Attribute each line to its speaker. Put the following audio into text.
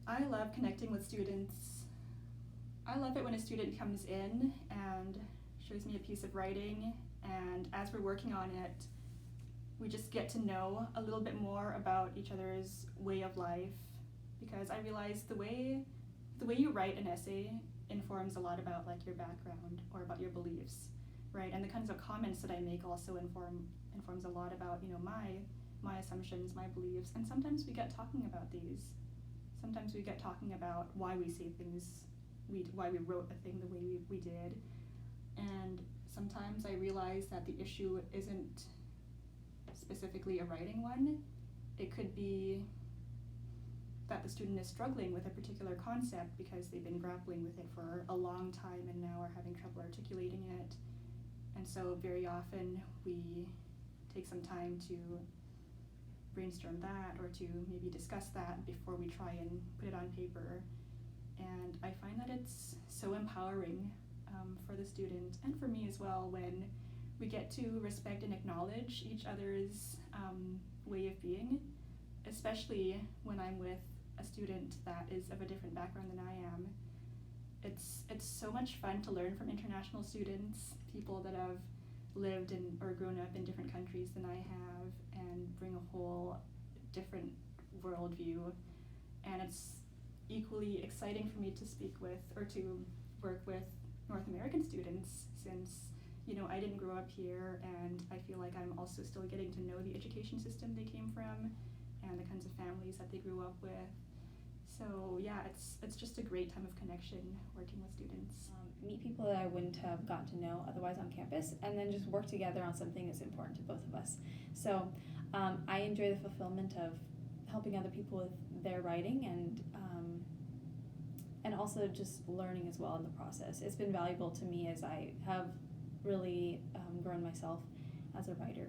Speaker 1: I love connecting with students. I love it when a student comes in and shows me a piece of writing, and as we're working on it, we just get to know a little bit more about each other's way of life, because I realize the way you write an essay informs a lot about like your background or about your beliefs, right? And the kinds of comments that I make also informs a lot about, you know, my assumptions, my beliefs, and sometimes we get talking about these. Sometimes we get talking about why we say things, why we wrote a thing the way we did, and sometimes I realize that the issue isn't specifically a writing one. It could be that the student is struggling with a particular concept because they've been grappling with it for a long time and now are having trouble articulating it. And so very often we take some time to brainstorm that, or to maybe discuss that before we try and put it on paper. And I find that it's so empowering for the student and for me as well when we get to respect and acknowledge each other's way of being, especially when I'm with a student that is of a different background than I am. It's so much fun to learn from international students, people that have lived in or grown up in different countries than I have, and bring a whole different worldview. And it's equally exciting for me to speak with or to work with North American students, since, you know, I didn't grow up here, and I feel like I'm also still getting to know the education system they came from and the kinds of families that they grew up with. So yeah, it's just a great time of connection working with students.
Speaker 2: Meet people that I wouldn't have gotten to know otherwise on campus, and then just work together on something that's important to both of us. So I enjoy the fulfillment of helping other people with their writing, and also just learning as well in the process. It's been valuable to me as I have really grown myself as a writer.